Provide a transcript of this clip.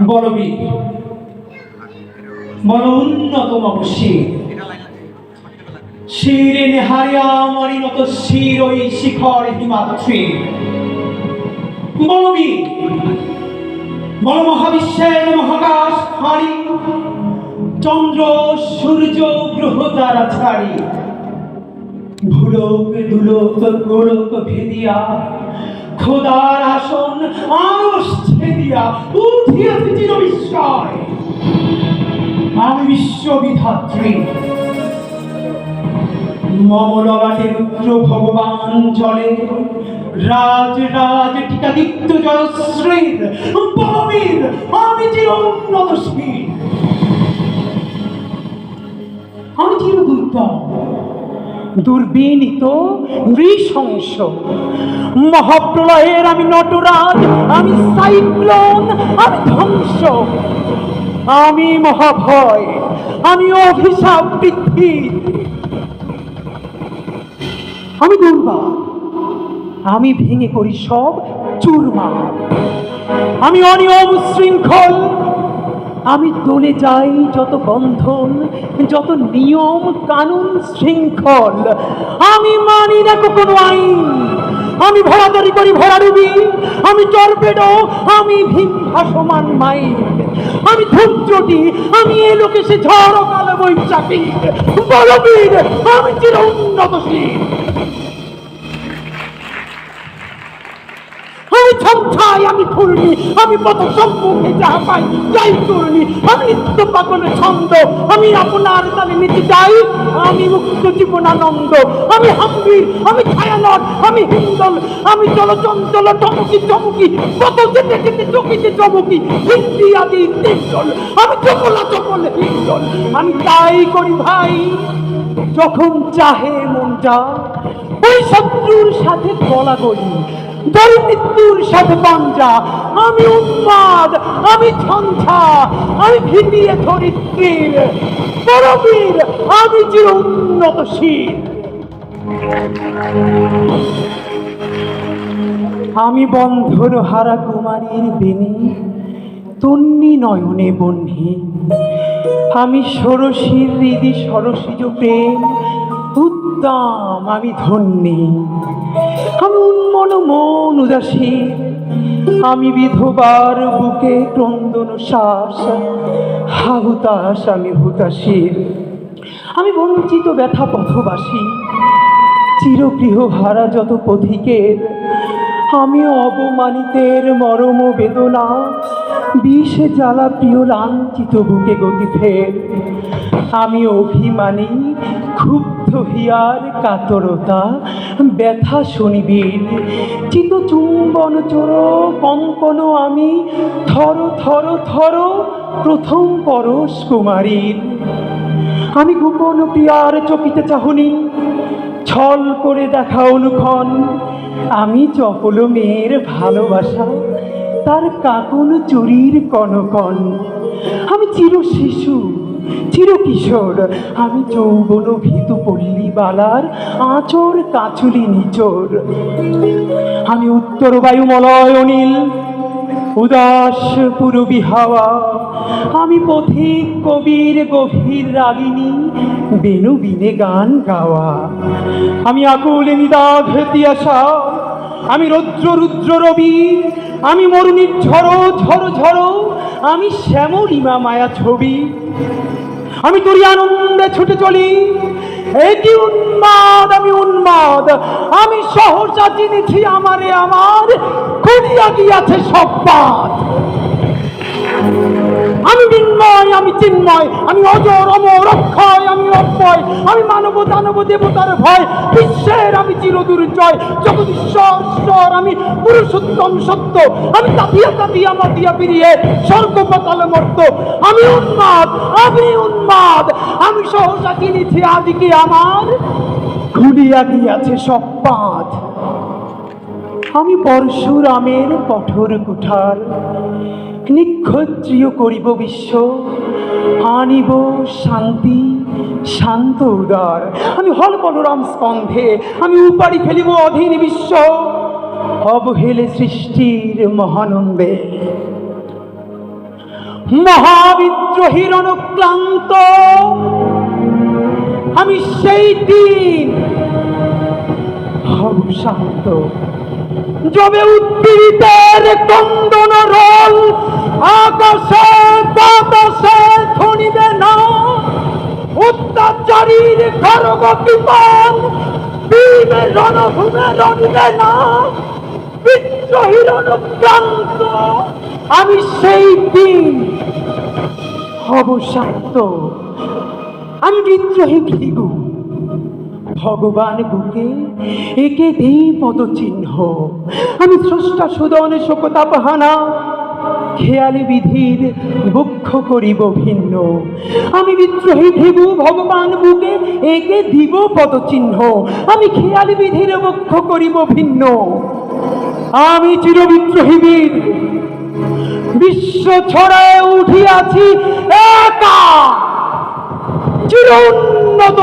বলবীর বল উন্নতম শির, শিরে নেহারিয়া মরিনত শির ওই শিখর হিমাদ্রি। বলবীর বল মহাবিশ্বের মহাকাশ হারি, চন্দ্র সূর্য গ্রহ তারা ছাড়ি, ভুলোক দুলোক গোলক ভেদিয়া খোদার আসন আরশ ছেদিয়া উঠিয়াছে চির বিস্ময়। আমি বিশ্ববিধাত্রী, মম ললাটে রুদ্র ভগবান জলে রাজ রাজ টিকাদিত্য জয়শ্রীর। বলবীর আমি চির উন্নতশীল, আমি চির দুর্দম দুর্বিনীত নৃশংস। মহাপ্রলয়ের আমি নটরাজ, আমি সাইক্লোন, আমি ধ্বংস, আমি মহাভয়, আমি অভিশাপ পৃথ্বী, আমি দুর্বার, আমি ভেঙে করি সব চুরমার, আমি অনিয়ম শৃঙ্খল, আমি দলে যাই যত বন্ধন, যত নিয়ম কানুন শৃঙ্খল, আমি মানি না কোনো আইন, আমি ভরাদারি করি ভরাডুবি, আমি টর্পেডো, আমি ভীম ভাসমান মাইন, আমি ধূমচটি, আমি এ লোকে সে ঝড় কাল বৈশাখী। বলবীর আমি চির উন্নতশীল, আমি ছমছাই, আমি ঘূর্ণি, আমি পথ সম্মুখে যাহা পাই যাই করুনি, আমি নিত্য পাগল ছন্দ, আমি আপনার তালে নিতে যাই, আমি মুক্ত জীবনানন্দ, আমি হাম্বির, আমি ছায়ানট, আমি হিন্দল, আমি চলচঞ্চল চমকি চমকি, কত যেতে যেতে চকিতে চমকি, হিন্দি আদি তিনজল, আমি চকলা চকল হিন্দল, আমি তাই করি ভাই যখন চাহে মনটা, ওই শত্রুর সাথে গলাগলি, মৃত্যুর সাথে পাঞ্জা, আমি উন্মাদ, আমি ঝঞ্ঝা, আমি ভিতিয়ে ধরিত্রীর। বলবীর আমি চির উন্নতশীল, আমি বন্ধন হারা কুমারীর বেণী, তন্নি নয়নে বহ্নি, আমি ষোড়শীর হৃদি সরসিজ প্রেম উদ্দাম, আমি ধন্যী, আমি উন্মন মন উদাসী, আমি বিধবার বুকে ক্রন্দন শ্বাস, হাহুতাস আমি হুতাশীর, আমি বঞ্চিত ব্যথা পথবাসী, চিরগৃহ হারা যত পথিকের, আমি অবমানিতের মরম বেদনা, বিষে জ্বালা প্রিয় লাঞ্ছিত বুকে গতি ফের, আমি অভিমানী ক্ষুব্ধ হিয়ার কাতরতা, ব্যথা শনিবীর, চিত চুম্বন চোর কঙ্কন, আমি থর থর থর প্রথম পরশ কুমারীর, আমি গোপন প্রিয়ার চকিতে চাহনি, ছল করে দেখা অনুক্ষণ, আমি চপল মেয়ের ভালোবাসা, তার কাকন চুরির কনকন, আমি চির শিশু চির কিশোর, আমি যৌবন ভীতু পল্লী বালার আঁচর কাচুলি নিচোর, আমি উত্তর বায়ুমলয় অনিল, উদাস পূরবী হাওয়া, আমি পথিক কবির গভীর রাগিনী, বেনু বিনে গান গাওয়া, আমি আকুল নিদাঘ তিয়াসা, আমি রৌদ্র রুদ্র রবি, আমি মরুণীর ঝড়ো ঝড়ো ঝড়ো, আমি শ্যামলিমা মায়া ছবি, আমি তোরই আনন্দে ছুটে চলি, এটি উন্মাদ, আমি উন্মাদ, আমি সহসা চিনেছি আমারে আমার, খুলিয়া গিয়াছে সব বাদ, আমি বিন্ময়, আমি চিন্ময়, আমি অজর অমর অক্ষয়, আমি অক্ষয়, আমি মানব দানব দেবতার ভয়, বিশ্বের আমি চির দুর্জয়, জগদীশ্বর ঈশ্বর, আমি পুরুষোত্তম সত্য, আমি তাপিয়া তাপিয়া মাতিয়া পিরিয়ে স্বর্গ পাতালে মর্ত, আমি উন্মাদ, আমি উন্মাদ, আমি সহসা চিনেছি আজকে আমার, খুলিয়া গিয়াছে সব বাঁধ, আমি পরশুরামের কঠোর কুঠার, নিক্ষত্রিয় করিব বিশ্ব, আনিব শান্তি শান্ত উদার, আমি হল বলরাম স্কন্ধে, আমি উপাড়ি ফেলিব অধীন বিশ্ব, অবহেলে সৃষ্টির মহানন্দে। মহাবিদ্রোহীর অনুক্লান্ত আমি সেই দিন হব শান্ত, যবে উদ্দীরিতের কন্দন রোল আকাশে বাতাসে ধ্বনিবে না, অত্যাচারীর খড়গ বিমান বীর রণভূমে রণিবে না, বিদ্রোহীর অনুক্রান্ত আমি সেই দিন হব শান্ত। আমি বিদ্রোহী ভৃগু, ভগবান বুকে একে দেই পদচিহ্ন, আমি স্রষ্টা সুদন শোকতাপহানা খেয়ালি বিধির বক্ষ করিব ভিন্ন। আমি বিদ্রোহী ভৃগু, ভগবান বুকে একে দিব পদচিহ্ন, আমি খেয়ালি বিধির বক্ষ করিব ভিন্ন। আমি চিরবিদ্রোহী বীর, বিশ্ব ছড়ায় উঠিয়াছি একা, চির উন্নত